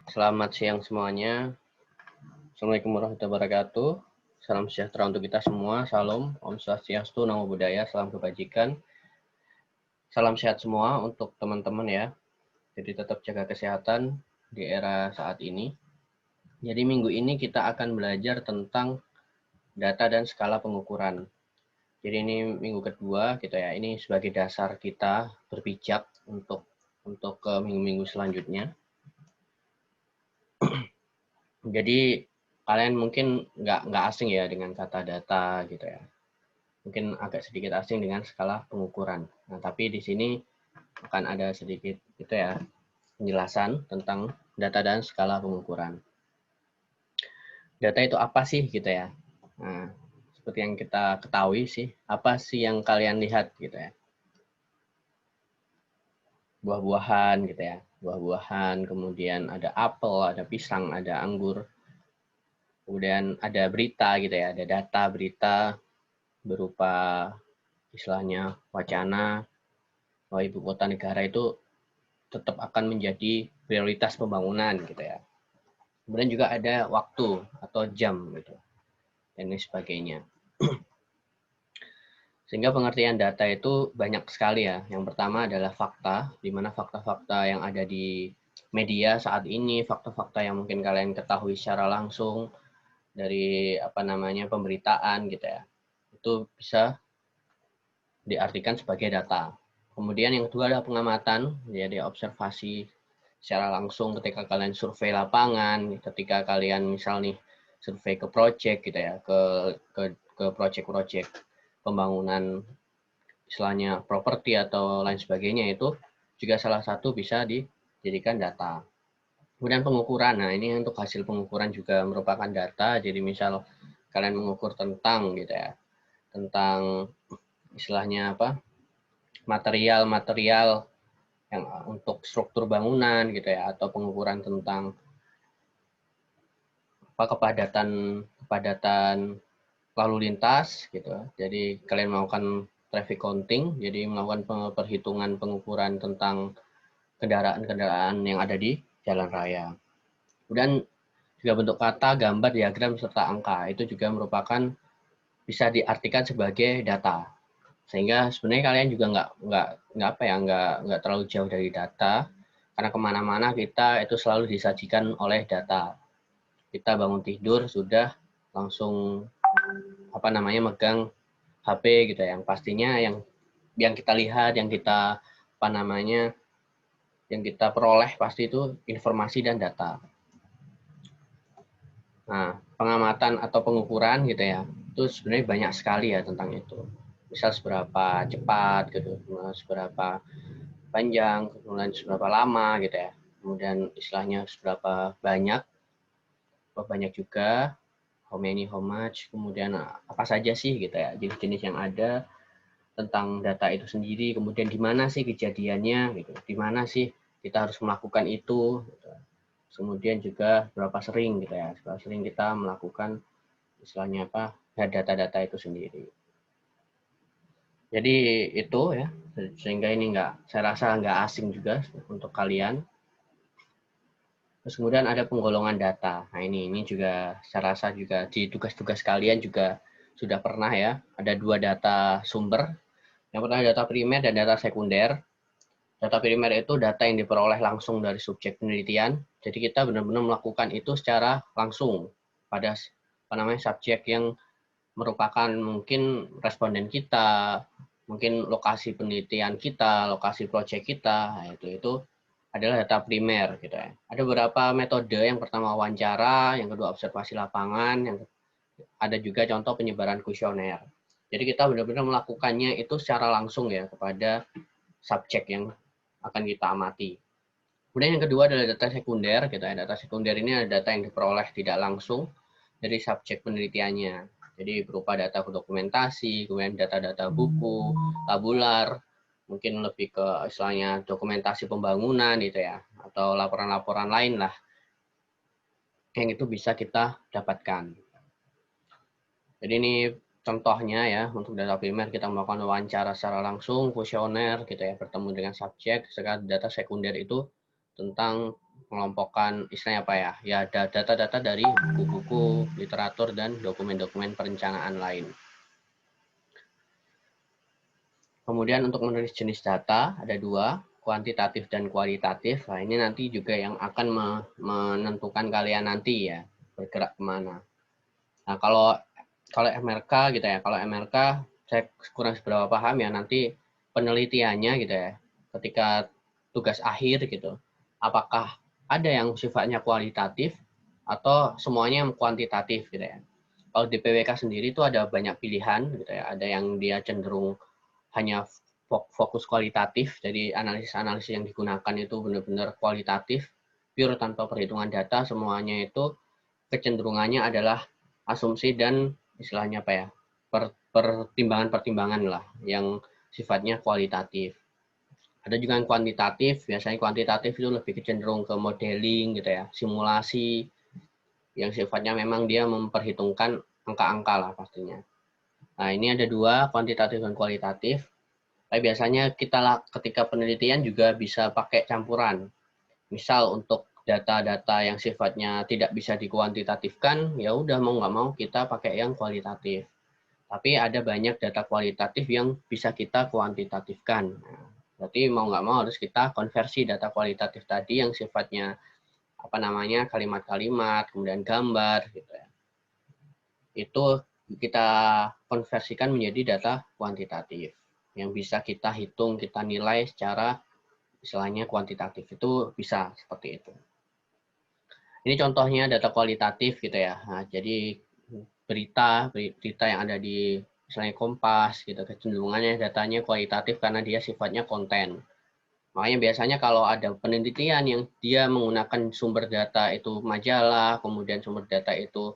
Selamat siang semuanya. Assalamualaikum warahmatullahi wabarakatuh. Salam sejahtera untuk kita semua. Salam, Om Swastiastu, Namo Buddhaya, salam kebajikan. Salam sehat semua untuk teman-teman ya. Jadi tetap jaga kesehatan di era saat ini. Jadi minggu ini kita akan belajar tentang data dan skala pengukuran. Jadi ini minggu kedua gitu ya. Ini sebagai dasar kita berpijak untuk ke minggu-minggu selanjutnya. Jadi kalian mungkin nggak asing ya dengan kata data gitu ya. Mungkin agak sedikit asing dengan skala pengukuran. Nah, tapi di sini akan ada sedikit gitu ya penjelasan tentang data dan skala pengukuran. Data itu apa sih gitu ya? Nah, seperti yang kita ketahui sih, apa sih yang kalian lihat gitu ya? Buah-buahan gitu ya. Buah-buahan, kemudian ada apel, ada pisang, ada anggur. Kemudian ada berita gitu ya, ada data berita berupa istilahnya wacana bahwa ibu kota negara itu tetap akan menjadi prioritas pembangunan gitu ya. Kemudian juga ada waktu atau jam gitu dan lain sebagainya. Sehingga pengertian data itu banyak sekali ya. Yang pertama adalah fakta, di mana fakta-fakta yang ada di media saat ini, fakta-fakta yang mungkin kalian ketahui secara langsung dari pemberitaan gitu ya. Itu bisa diartikan sebagai data. Kemudian yang kedua adalah pengamatan, jadi observasi secara langsung ketika kalian survei lapangan, ketika kalian misal nih survei ke project gitu ya, ke project-project pembangunan istilahnya properti atau lain sebagainya itu juga salah satu bisa dijadikan data. Kemudian pengukuran, nah ini untuk hasil pengukuran juga merupakan data, jadi misal kalian mengukur tentang gitu ya, tentang istilahnya material-material yang untuk struktur bangunan gitu ya, atau pengukuran tentang kepadatan lalu lintas gitu. Jadi kalian melakukan traffic counting, jadi melakukan perhitungan pengukuran tentang kendaraan-kendaraan yang ada di jalan raya. Kemudian juga bentuk kata, gambar, diagram serta angka itu juga merupakan bisa diartikan sebagai data. Sehingga sebenarnya kalian juga nggak terlalu jauh dari data, karena kemana-mana kita itu selalu disajikan oleh data. Kita bangun tidur sudah langsung megang HP gitu ya, yang pastinya yang kita lihat, yang kita peroleh pasti itu informasi dan data. Nah, pengamatan atau pengukuran gitu ya, itu sebenarnya banyak sekali ya tentang itu. Misal seberapa cepat gitu, seberapa panjang, kemudian seberapa lama gitu ya. Kemudian istilahnya seberapa banyak juga, how many, how much, kemudian apa saja sih gitu ya, jenis-jenis yang ada tentang data itu sendiri, kemudian di mana sih kejadiannya gitu, di mana sih kita harus melakukan itu gitu. Kemudian juga berapa sering gitu ya, berapa sering kita melakukan istilahnya data-data itu sendiri. Jadi itu ya, sehingga ini saya rasa nggak asing juga untuk kalian. Terus kemudian ada penggolongan data. Nah ini juga saya rasa juga di tugas-tugas kalian juga sudah pernah ya, ada dua data sumber. Yang pertama data primer dan data sekunder. Data primer itu data yang diperoleh langsung dari subjek penelitian. Jadi kita benar-benar melakukan itu secara langsung pada subjek yang merupakan mungkin responden kita, mungkin lokasi penelitian kita, lokasi proyek kita. Nah, itu adalah data primer gitu ya. Ada beberapa metode, yang pertama wawancara, yang kedua observasi lapangan, yang ada juga contoh penyebaran kuesioner. Jadi kita benar-benar melakukannya itu secara langsung ya kepada subjek yang akan kita amati. Kemudian yang kedua adalah data sekunder, gitu ya. Data sekunder ini adalah data yang diperoleh tidak langsung dari subjek penelitiannya. Jadi berupa data dokumentasi, kemudian data-data buku, tabular, mungkin lebih ke istilahnya dokumentasi pembangunan gitu ya, atau laporan-laporan lain lah yang itu bisa kita dapatkan. Jadi ini contohnya ya, untuk data primer kita melakukan wawancara secara langsung, kuesioner gitu ya, bertemu dengan subjek. Sekarang data sekunder itu tentang mengelompokkan istilahnya apa ya? Ya ada data-data dari buku-buku, literatur dan dokumen-dokumen perencanaan lain. Kemudian untuk menulis jenis data ada 2, kuantitatif dan kualitatif. Nah, ini nanti juga yang akan menentukan kalian nanti ya bergerak kemana. Nah, kalau MRK gitu ya, kalau MRK saya kurang seberapa paham ya, nanti penelitiannya gitu ya, ketika tugas akhir gitu, apakah ada yang sifatnya kualitatif atau semuanya yang kuantitatif gitu ya. Kalau di PWK sendiri itu ada banyak pilihan gitu ya, ada yang dia cenderung hanya fokus kualitatif, jadi analisis-analisis yang digunakan itu benar-benar kualitatif, pure tanpa perhitungan data, semuanya itu kecenderungannya adalah asumsi dan istilahnya apa ya, pertimbangan-pertimbangan lah yang sifatnya kualitatif. Ada juga yang kuantitatif, biasanya kuantitatif itu lebih cenderung ke modeling gitu ya, simulasi, yang sifatnya memang dia memperhitungkan angka-angka lah pastinya. Nah, ini ada 2, kuantitatif dan kualitatif. Tapi biasanya kita ketika penelitian juga bisa pakai campuran. Misal untuk data-data yang sifatnya tidak bisa dikuantitatifkan, ya udah mau nggak mau kita pakai yang kualitatif. Tapi ada banyak data kualitatif yang bisa kita kuantitatifkan. Nah, berarti mau nggak mau harus kita konversi data kualitatif tadi yang sifatnya apa namanya kalimat-kalimat, kemudian gambar, gitu ya. Itu kita konversikan menjadi data kuantitatif yang bisa kita hitung, kita nilai secara istilahnya kuantitatif. Itu bisa seperti itu. Ini contohnya data kualitatif gitu ya. Nah, jadi berita yang ada di misalnya Kompas gitu, kecenderungannya datanya kualitatif karena dia sifatnya konten. Makanya biasanya kalau ada penelitian yang dia menggunakan sumber data itu majalah, kemudian sumber data itu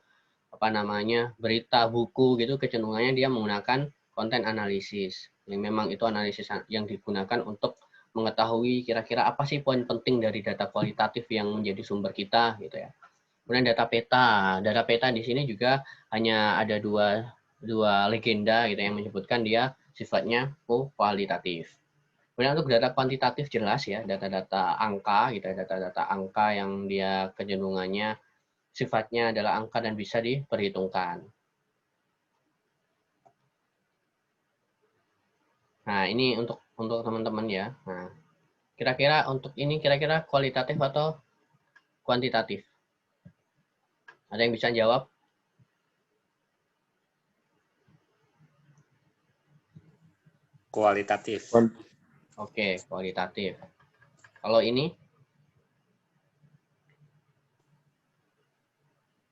apa namanya berita, buku gitu, kecenderungannya dia menggunakan konten analisis. Yang memang itu analisis yang digunakan untuk mengetahui kira-kira apa sih poin penting dari data kualitatif yang menjadi sumber kita gitu ya. Kemudian data peta di sini juga hanya ada dua legenda gitu yang menyebutkan dia sifatnya kualitatif. Kemudian untuk data kuantitatif jelas ya, data-data angka gitu, data-data angka yang dia kecenderungannya sifatnya adalah angka dan bisa diperhitungkan. Nah, ini untuk teman-teman ya. Nah, kira-kira untuk ini kira-kira kualitatif atau kuantitatif? Ada yang bisa jawab? Kualitatif. Oke, kualitatif. Kalau ini?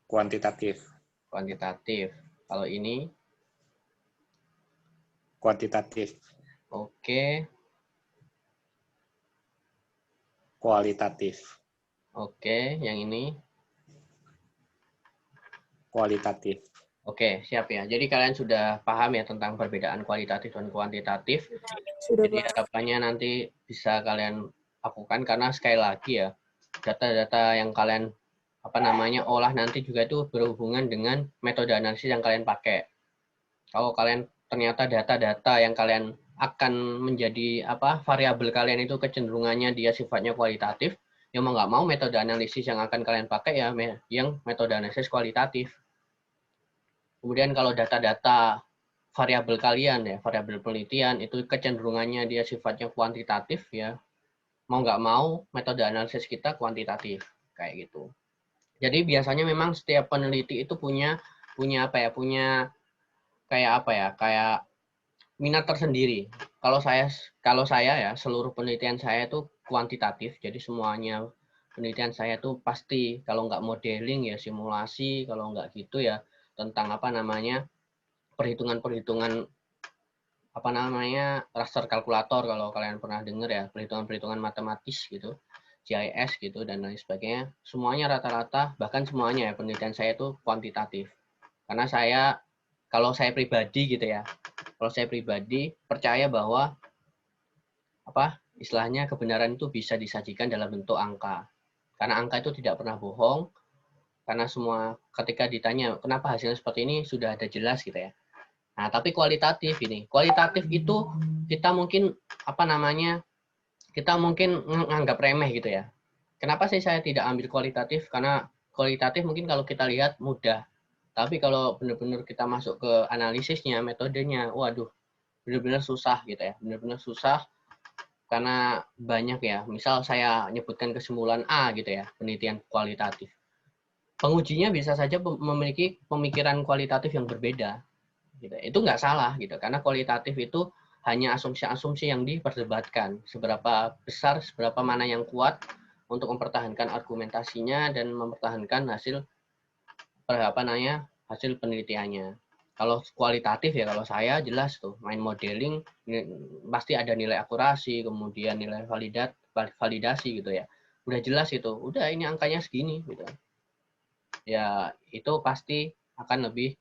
Kuantitatif. Kuantitatif. Kalau ini? Kuantitatif. Oke. Kualitatif. Oke, yang ini? Kualitatif. Oke, siap ya. Jadi kalian sudah paham ya tentang perbedaan kualitatif dan kuantitatif. Sudah, Jadi Pak. harapannya nanti bisa kalian lakukan karena sekali lagi ya, data-data yang kalian apa namanya olah nanti juga itu berhubungan dengan metode analisis yang kalian pakai. Kalau kalian ternyata data-data yang kalian akan menjadi apa variabel kalian itu kecenderungannya dia sifatnya kualitatif, ya mau nggak mau metode analisis yang akan kalian pakai ya yang metode analisis kualitatif. Kemudian kalau data-data variabel kalian ya, variabel penelitian itu kecenderungannya dia sifatnya kuantitatif ya, mau nggak mau metode analisis kita kuantitatif kayak gitu. Jadi biasanya memang setiap peneliti itu punya apa ya, punya kayak apa ya, kayak minat tersendiri. Kalau saya ya seluruh penelitian saya itu kuantitatif, jadi semuanya penelitian saya itu pasti kalau nggak modeling ya simulasi, kalau nggak gitu ya tentang apa namanya perhitungan-perhitungan apa namanya raster kalkulator kalau kalian pernah dengar ya perhitungan-perhitungan matematis gitu GIS gitu dan lain sebagainya semuanya rata-rata bahkan semuanya ya penelitian saya itu kuantitatif karena kalau saya pribadi gitu ya kalau saya pribadi percaya bahwa apa istilahnya kebenaran itu bisa disajikan dalam bentuk angka karena angka itu tidak pernah bohong karena semua ketika ditanya kenapa hasilnya seperti ini sudah ada jelas gitu ya. Nah, tapi kualitatif ini. Kualitatif itu kita mungkin apa namanya? Kita mungkin menganggap remeh gitu ya. Kenapa sih saya tidak ambil kualitatif? Karena kualitatif mungkin kalau kita lihat mudah, tapi kalau benar-benar kita masuk ke analisisnya, metodenya, waduh, benar-benar susah gitu ya, benar-benar susah karena banyak ya. Misal saya nyebutkan kesimpulan A gitu ya, penelitian kualitatif. Pengujinya bisa saja memiliki pemikiran kualitatif yang berbeda. Gitu. Itu nggak salah gitu, karena kualitatif itu hanya asumsi-asumsi yang diperdebatkan. Seberapa besar, seberapa mana yang kuat untuk mempertahankan argumentasinya dan mempertahankan hasil hasil penelitiannya. Kalau kualitatif ya kalau saya jelas tuh main modeling pasti ada nilai akurasi, kemudian nilai validasi gitu ya. Udah jelas itu, udah ini angkanya segini gitu. Ya itu pasti akan lebih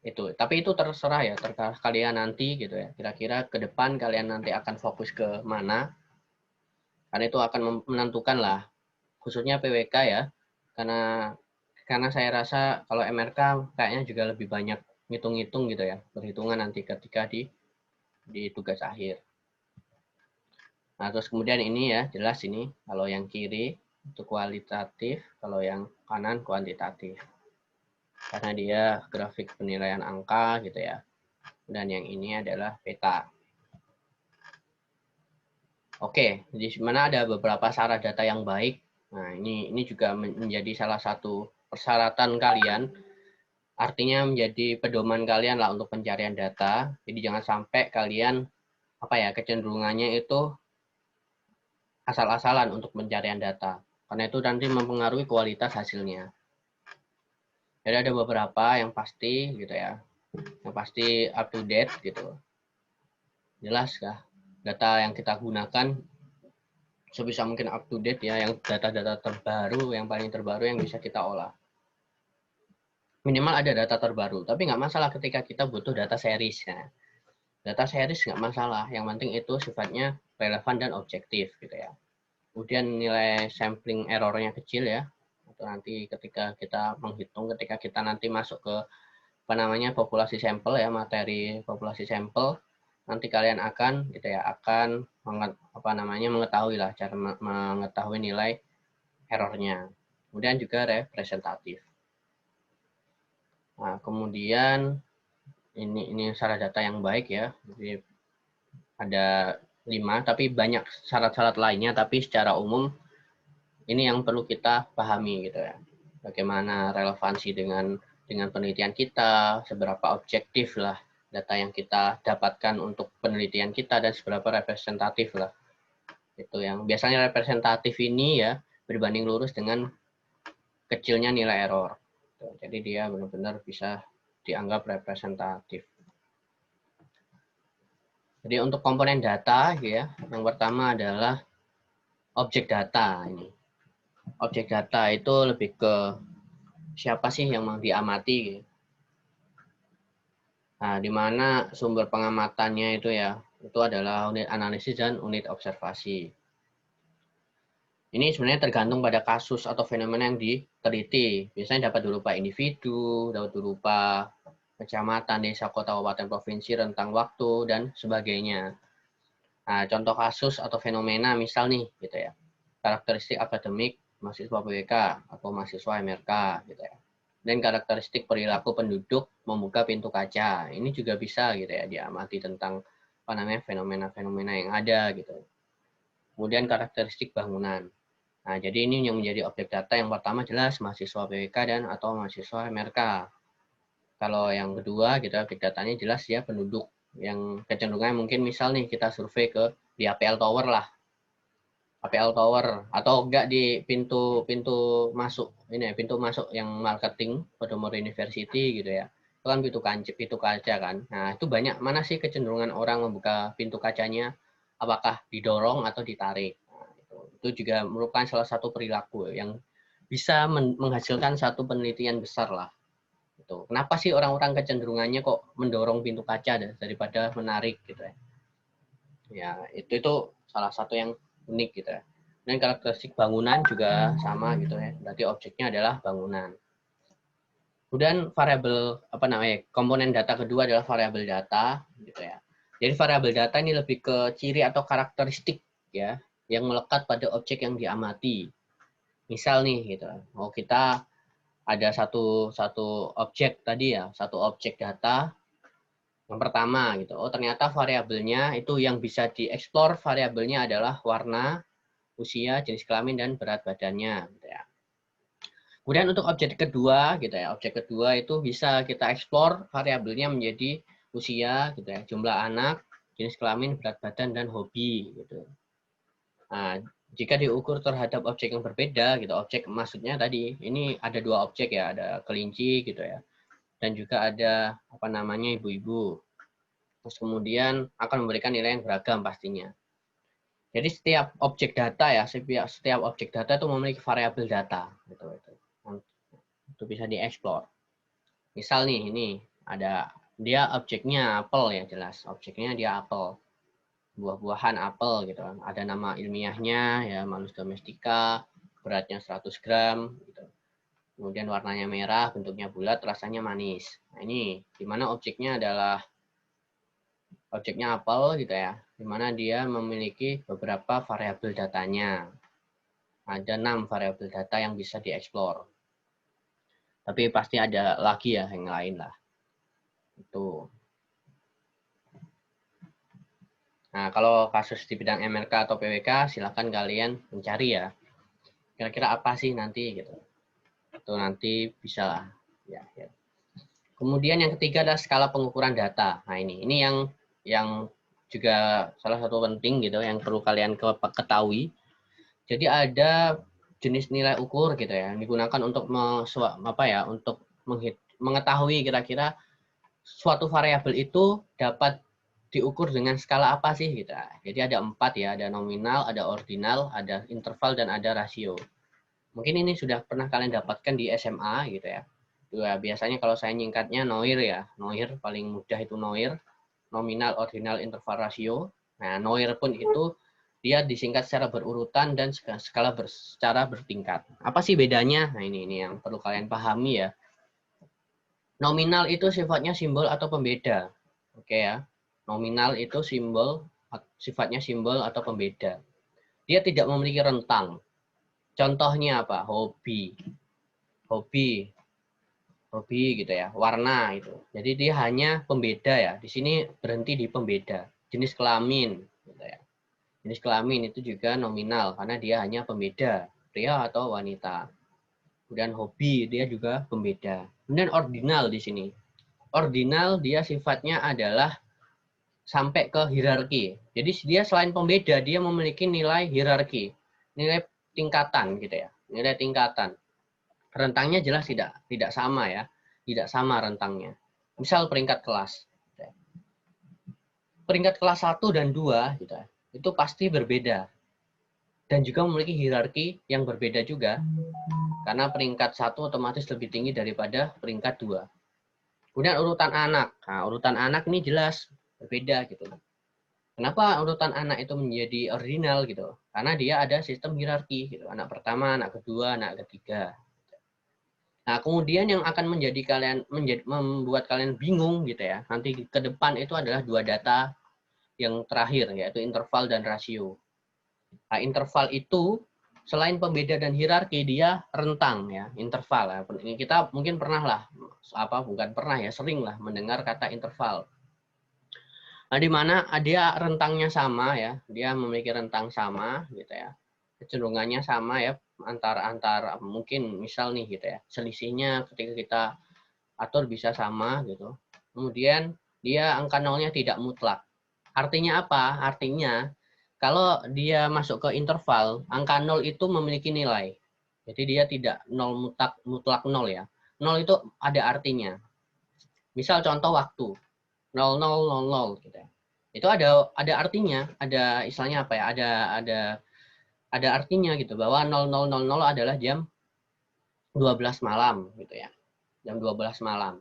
itu. Tapi itu terserah ya, terserah kalian nanti gitu ya. Kira-kira ke depan kalian nanti akan fokus ke mana? Karena itu akan menentukan lah, khususnya PWK ya. Karena saya rasa kalau MRK kayaknya juga lebih banyak ngitung-ngitung gitu ya, perhitungan nanti ketika di tugas akhir. Nah, terus kemudian ini ya, jelas ini kalau yang kiri itu kualitatif, kalau yang kanan kuantitatif. Karena dia grafik penilaian angka gitu ya. Dan yang ini adalah peta. Oke, di mana ada beberapa syarat data yang baik. Nah, ini juga menjadi salah satu persyaratan kalian. Artinya menjadi pedoman kalian lah untuk pencarian data. Jadi jangan sampai kalian kecenderungannya itu asal-asalan untuk pencarian data. Karena itu nanti mempengaruhi kualitas hasilnya. Jadi ada beberapa yang pasti gitu ya. Yang pasti up to date gitu. Jelas kah? Data yang kita gunakan sebisa mungkin up to date ya, yang data-data terbaru, yang paling terbaru yang bisa kita olah. Minimal ada data terbaru, tapi nggak masalah ketika kita butuh data series. Ya. Data series nggak masalah, yang penting itu sifatnya relevan dan objektif gitu ya. Kemudian nilai sampling errornya kecil ya, atau nanti ketika kita menghitung, ketika kita nanti masuk ke populasi sampel ya, materi populasi sampel, nanti kalian akan mengetahui lah cara mengetahui nilai errornya. Kemudian juga representatif. Nah, kemudian ini syarat data yang baik ya. Jadi ada 5, tapi banyak syarat-syarat lainnya, tapi secara umum ini yang perlu kita pahami gitu ya. Bagaimana relevansi dengan penelitian kita, seberapa objektif lah data yang kita dapatkan untuk penelitian kita, dan seberapa representatif lah. Itu yang biasanya representatif ini ya berbanding lurus dengan kecilnya nilai error. Jadi dia benar-benar bisa dianggap representatif. Jadi untuk komponen data ya, yang pertama adalah objek data ini. Objek data itu lebih ke siapa sih yang mau diamati. Nah, di mana sumber pengamatannya itu ya, itu adalah unit analisis dan unit observasi. Ini sebenarnya tergantung pada kasus atau fenomena yang diteliti. Biasanya dapat berupa individu, dapat berupa kecamatan, desa, kota, kabupaten, provinsi, rentang waktu, dan sebagainya. Nah, contoh kasus atau fenomena misal nih, gitu ya. Karakteristik akademik mahasiswa PWK atau mahasiswa MRK, gitu ya. Dan karakteristik perilaku penduduk membuka pintu kaca. Ini juga bisa gitu ya diamati tentang fenomena-fenomena yang ada gitu. Kemudian karakteristik bangunan. Nah, jadi ini yang menjadi objek data yang pertama jelas mahasiswa PWK dan atau mahasiswa MRK. Kalau yang kedua gitu objek datanya jelas ya penduduk, yang kecenderungannya mungkin misal nih kita survei di APL Tower lah. APL Tower atau enggak di pintu masuk pintu masuk yang marketing Podomoro University gitu ya. Itu kan pintu kaca kan. Nah, itu banyak mana sih kecenderungan orang membuka pintu kacanya, apakah didorong atau ditarik. Nah, itu juga merupakan salah satu perilaku yang bisa menghasilkan satu penelitian besar lah. Gitu. Kenapa sih orang-orang kecenderungannya kok mendorong pintu kaca daripada menarik gitu ya. Ya, itu salah satu yang unik gitu ya. Dan karakteristik bangunan juga sama gitu ya. Berarti objeknya adalah bangunan. Kemudian variabel komponen data kedua adalah variabel data gitu ya. Jadi variabel data ini lebih ke ciri atau karakteristik ya. yang melekat pada objek yang diamati. Misal nih gitu. Oh, kita ada satu objek tadi ya, satu objek data yang pertama gitu. Oh, ternyata variabelnya itu yang bisa dieksplor variabelnya adalah warna, usia, jenis kelamin dan berat badannya gitu ya. Kemudian untuk objek kedua gitu ya. Objek kedua itu bisa kita eksplor variabelnya menjadi usia gitu ya, jumlah anak, jenis kelamin, berat badan dan hobi gitu. Nah, jika diukur terhadap objek yang berbeda gitu, objek maksudnya tadi ini ada dua objek ya, ada kelinci gitu ya. Dan juga ada apa namanya ibu-ibu. Terus kemudian akan memberikan nilai yang beragam pastinya. Jadi setiap objek data ya, setiap objek data itu memiliki variabel data gitu. Itu bisa dieksplor. Misal nih ini ada dia objeknya apel ya jelas, objeknya dia apel. Buah-buahan apel gitu kan. Ada nama ilmiahnya ya Malus domestica, beratnya 100 gram gitu. Kemudian warnanya merah, bentuknya bulat, rasanya manis. Nah, ini di mana objeknya adalah objeknya apel gitu ya, di mana dia memiliki beberapa variabel datanya. Ada 6 variabel data yang bisa dieksplor. Tapi pasti ada lagi ya yang lain lah. Itu. Nah, kalau kasus di bidang MLK atau PWK, silakan kalian mencari ya. Kira-kira apa sih nanti gitu. Itu nanti bisa lah. Ya, ya. Kemudian yang ketiga adalah skala pengukuran data. Nah, ini yang juga salah satu penting gitu yang perlu kalian ketahui. Jadi ada jenis nilai ukur gitu ya, yang digunakan untuk untuk mengetahui kira-kira suatu variabel itu dapat diukur dengan skala apa sih gitu. Jadi ada 4 ya, ada nominal, ada ordinal, ada interval dan ada rasio. Mungkin ini sudah pernah kalian dapatkan di SMA gitu ya. Biasanya kalau saya nyingkatnya NOIR ya. NOIR paling mudah itu NOIR, nominal, ordinal, interval, rasio. Nah, NOIR pun itu dia disingkat secara berurutan dan secara bertingkat. Apa sih bedanya? Nah, ini yang perlu kalian pahami ya. Nominal itu sifatnya simbol atau pembeda. Oke ya. Nominal itu sifatnya simbol atau pembeda. Dia tidak memiliki rentang. Contohnya apa? Hobi gitu ya. Warna itu. Jadi dia hanya pembeda ya. Di sini berhenti di pembeda. Jenis kelamin gitu ya. Jenis kelamin itu juga nominal karena dia hanya pembeda, pria atau wanita. Kemudian hobi dia juga pembeda. Kemudian ordinal di sini. Ordinal dia sifatnya adalah sampai ke hierarki. Jadi dia selain pembeda dia memiliki nilai hierarki, nilai tingkatan gitu ya, nilai tingkatan. Rentangnya jelas tidak sama ya, tidak sama rentangnya. Misal peringkat kelas. Peringkat kelas 1 dan 2 gitu ya, itu pasti berbeda. Dan juga memiliki hierarki yang berbeda juga. Karena peringkat 1 otomatis lebih tinggi daripada peringkat 2. Kemudian urutan anak. Nah, urutan anak ini jelas berbeda gitu. Kenapa urutan anak itu menjadi ordinal gitu? Karena dia ada sistem hierarki gitu. Anak pertama, anak kedua, anak ketiga. Nah, kemudian yang akan membuat kalian bingung gitu ya. Nanti ke depan itu adalah 2 data yang terakhir yaitu interval dan rasio. Nah, interval itu selain pembeda dan hierarki dia rentang ya, interval ya. Kita mungkin pernah lah bukan pernah ya, sering lah mendengar kata interval. Nah, di mana dia rentangnya sama ya, dia memiliki rentang sama gitu ya. Kecenderungannya sama ya antara mungkin misal nih gitu ya. Selisihnya ketika kita atur bisa sama gitu. Kemudian dia angka nolnya tidak mutlak. Artinya apa? Artinya kalau dia masuk ke interval, angka 0 itu memiliki nilai. Jadi dia tidak nol mutlak 0 ya. 0 itu ada artinya. Misal contoh waktu. 0000 gitu ya. Itu ada artinya, ada istilahnya apa ya? Ada artinya gitu bahwa 0000 adalah jam 12 malam gitu ya. Jam 12 malam.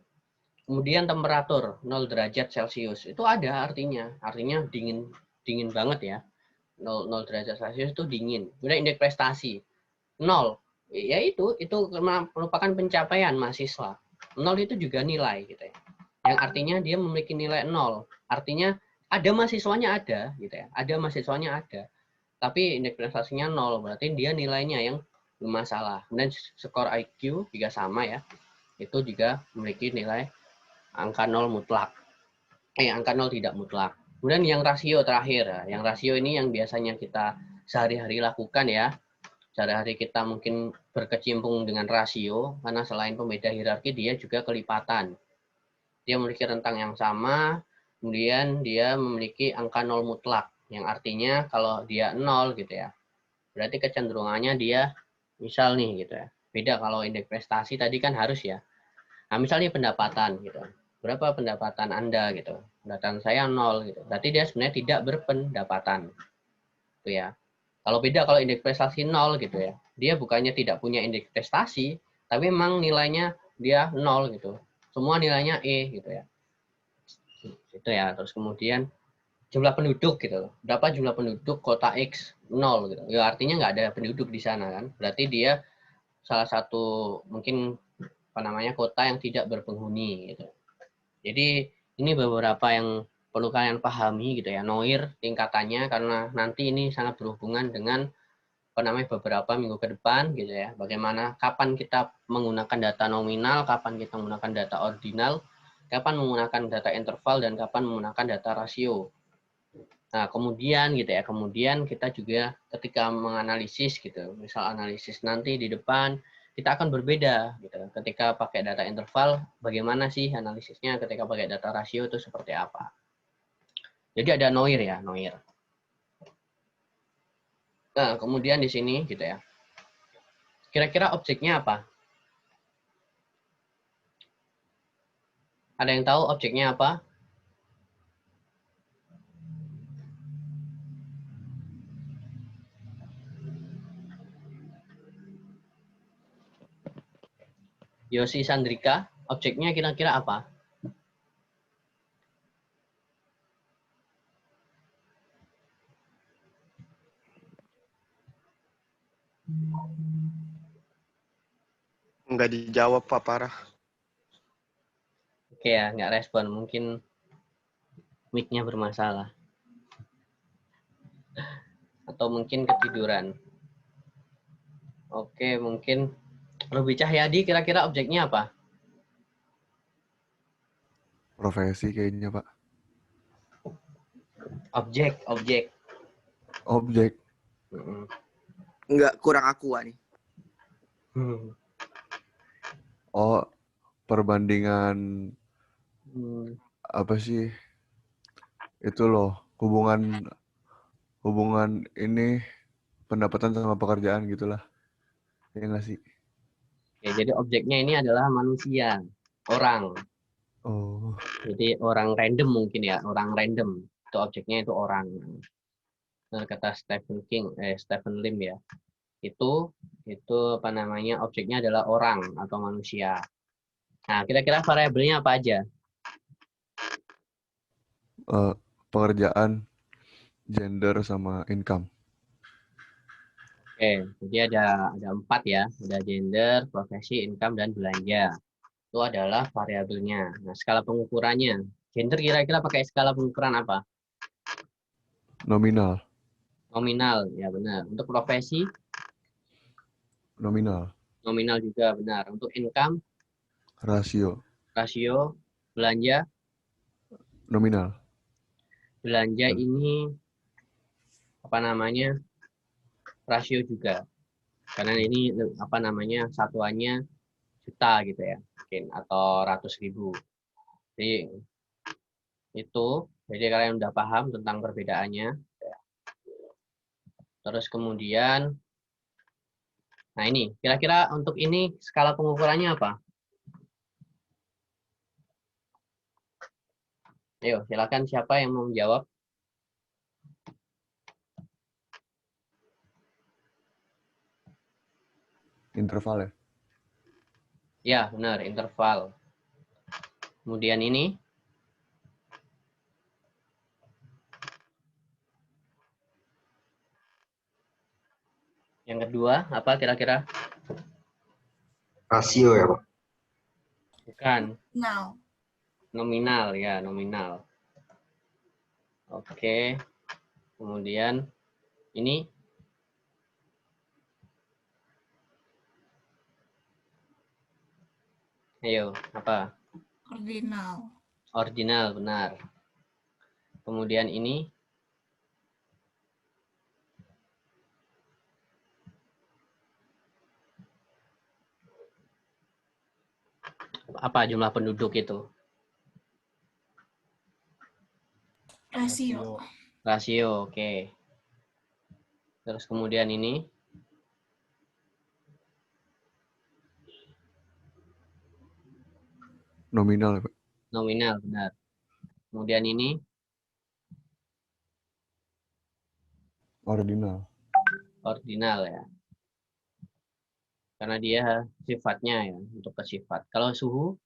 Kemudian temperatur 0 derajat Celcius itu ada artinya. Artinya dingin banget ya. 0 derajat Celcius itu dingin. Kemudian indeks prestasi 0. Ya itu merupakan pencapaian mahasiswa. 0 itu juga nilai gitu ya. Yang artinya dia memiliki nilai 0. Artinya ada mahasiswanya ada gitu ya. Ada mahasiswanya ada. tapi indeks prestasinya 0, berarti dia nilainya yang bermasalah. Kemudian skor IQ juga sama ya, itu juga memiliki nilai angka 0 mutlak. Angka 0 tidak mutlak. Kemudian yang rasio terakhir, yang rasio ini yang biasanya kita sehari-hari lakukan ya. Sehari-hari kita mungkin berkecimpung dengan rasio, karena selain pembeda hierarki, dia juga kelipatan. Dia memiliki rentang yang sama, kemudian dia memiliki angka 0 mutlak, yang artinya kalau dia 0 gitu ya, berarti kecenderungannya dia misal nih gitu ya. Beda kalau indeks prestasi tadi kan harus ya. Nah, misalnya pendapatan gitu. Berapa pendapatan Anda gitu? Pendapatan saya 0 gitu. Berarti dia sebenarnya tidak berpendapatan. Gitu ya. Kalau beda kalau indeks prestasi 0 gitu ya. Dia bukannya tidak punya indeks prestasi, tapi memang nilainya dia 0 gitu. Semua nilainya E gitu ya. Itu ya. Terus kemudian jumlah penduduk gitu loh. Berapa jumlah penduduk kota X 0 gitu. Ya artinya nggak ada penduduk di sana kan. Berarti dia salah satu mungkin apa namanya kota yang tidak berpenghuni gitu. Jadi ini beberapa yang perlu kalian pahami gitu ya, NOIR tingkatannya, karena nanti ini sangat berhubungan dengan apa namanya beberapa minggu ke depan gitu ya. Bagaimana kapan kita menggunakan data nominal, kapan kita menggunakan data ordinal, kapan menggunakan data interval, dan kapan menggunakan data rasio. Nah, kemudian gitu ya, kemudian kita juga ketika menganalisis gitu, misal analisis nanti di depan kita akan berbeda gitu. Ketika pakai data interval, bagaimana sih analisisnya? Ketika pakai data rasio itu seperti apa? Jadi ada NOIR ya, NOIR. Nah, kemudian di sini gitu ya. Kira-kira objeknya apa? Ada yang tahu objeknya apa? Yosi Sandrika, objeknya kira-kira apa? Nggak dijawab, Pak, parah. Oke ya, nggak respon. Mungkin mic-nya bermasalah. Atau mungkin ketiduran. Oke, mungkin Robi Cahyadi kira-kira objeknya apa? Profesi kayaknya, Pak. Objek, objek. Objek. Enggak, kurang aqua nih. Oh, perbandingan apa sih? Itu loh, hubungan ini pendapatan sama pekerjaan gitulah. Ya nggak sih? Oke, jadi objeknya ini adalah manusia, orang. Oh, Jadi orang random mungkin ya, orang random. Itu objeknya itu orang. Nah, kata Stephen Lim ya. Itu apa namanya? Objeknya adalah orang atau manusia. Nah, kira-kira variabelnya apa aja? pekerjaan, gender sama income. Oke, jadi ada 4 ya. Ada gender, profesi, income, dan belanja. Itu adalah variabelnya. Nah, skala pengukurannya. Gender kira-kira pakai skala pengukuran apa? Nominal. Nominal, ya benar. Untuk profesi, Nominal. nominal juga benar. Untuk income, Rasio. rasio, belanja. Nominal. Belanja ini apa namanya? Rasio juga. Karena ini apa namanya? Satuannya juta gitu ya. Mungkin atau ratus ribu. Jadi itu, jadi kalian udah paham tentang perbedaannya. Terus kemudian, nah ini, kira-kira untuk ini skala pengukurannya apa? Ayo, silakan siapa yang mau menjawab? Interval ya? Ya, benar, interval. Kemudian ini, yang kedua, apa kira-kira? Rasio ya, Pak. Bukan, Now. nominal ya, nominal. Oke, kemudian Ini ayo, apa? Ordinal. Ordinal, benar. Kemudian ini apa jumlah penduduk itu? Rasio. Rasio, oke. Terus kemudian ini Nominal, Pak. nominal, benar. Kemudian ini Ordinal. ordinal ya. Karena dia sifatnya ya, untuk ke sifat. Kalau suhu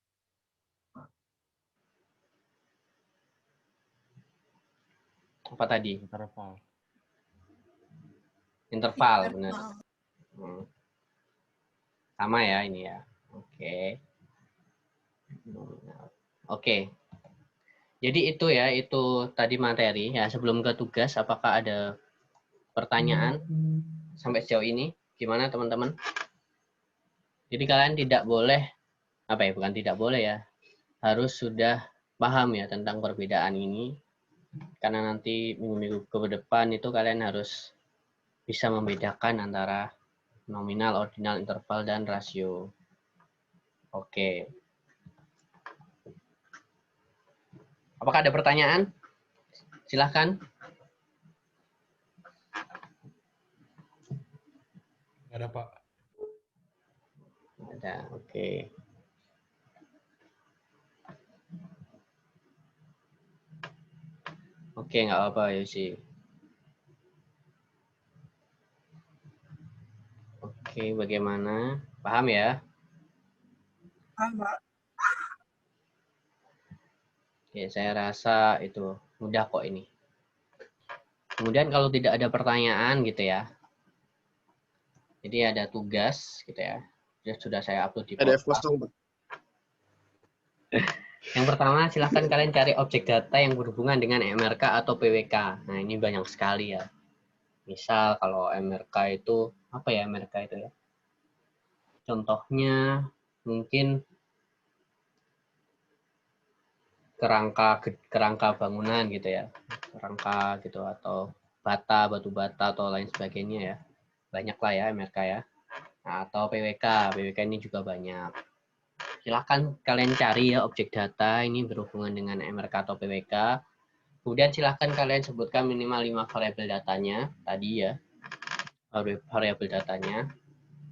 apa tadi? Interval. Interval, benar. Sama ya ini ya. Oke. Oke. Jadi itu ya, itu tadi materi ya. Sebelum ke tugas, apakah ada pertanyaan sampai sejauh ini? Gimana teman-teman? Jadi kalian tidak boleh, apa ya, bukan tidak boleh ya, harus sudah paham ya tentang perbedaan ini. Karena nanti minggu-minggu ke depan itu kalian harus bisa membedakan antara nominal, ordinal, interval, dan rasio. Oke. Apakah ada pertanyaan? Silahkan. Nggak ada, Pak. Ada, oke. Oke, nggak apa-apa, Yosi. Oke, bagaimana? Paham ya? Paham, Pak. Oke, saya rasa itu mudah kok ini. Kemudian kalau tidak ada pertanyaan gitu ya. Jadi ada tugas gitu ya. Sudah saya upload di PDF portal. kosong, Pak. Yang pertama, silahkan kalian cari objek data yang berhubungan dengan MRK atau PWK. Nah, ini banyak sekali ya. Misal kalau MRK itu, apa ya MRK itu ya? Contohnya mungkin kerangka bangunan gitu ya. Kerangka gitu atau batu bata atau lain sebagainya ya. Banyak lah ya MRK ya. Nah, atau PWK ini juga banyak. Silahkan kalian cari ya objek data ini berhubungan dengan MRK atau PWK. Kemudian silahkan kalian sebutkan minimal 5 variabel datanya tadi ya. Variabel datanya.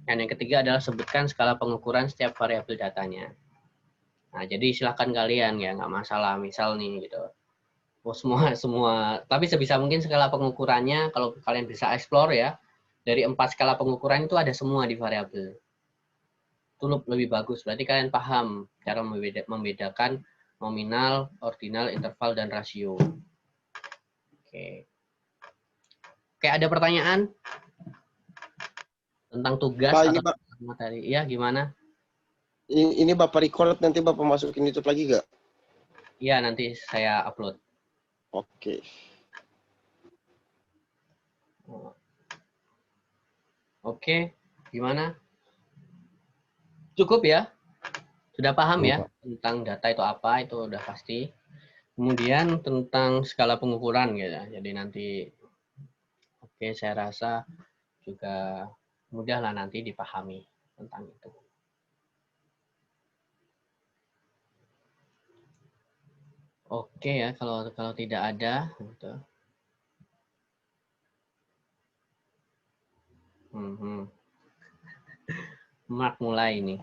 Dan yang ketiga adalah sebutkan skala pengukuran setiap variabel datanya. Nah, jadi silahkan kalian ya, nggak masalah. Misal nih gitu. Oh, semua. Tapi sebisa mungkin skala pengukurannya kalau kalian bisa explore ya. Dari 4 skala pengukuran itu ada semua di variabel. Itu lebih bagus. Berarti kalian paham cara membedakan nominal, ordinal, interval, dan rasio. Oke. Oke, ada pertanyaan tentang tugas Pak, atau ini Pak, materi? Iya, gimana? ini Bapak record nanti Bapak masukin YouTube lagi nggak? Iya, nanti saya upload. Oke. Oke, gimana? Cukup ya? Sudah paham ya tentang data itu apa? Itu udah pasti. Kemudian tentang skala pengukuran gitu. Jadi nanti oke, saya rasa juga mudah lah nanti dipahami tentang itu. Oke ya, kalau tidak ada gitu. Mark mulai nih.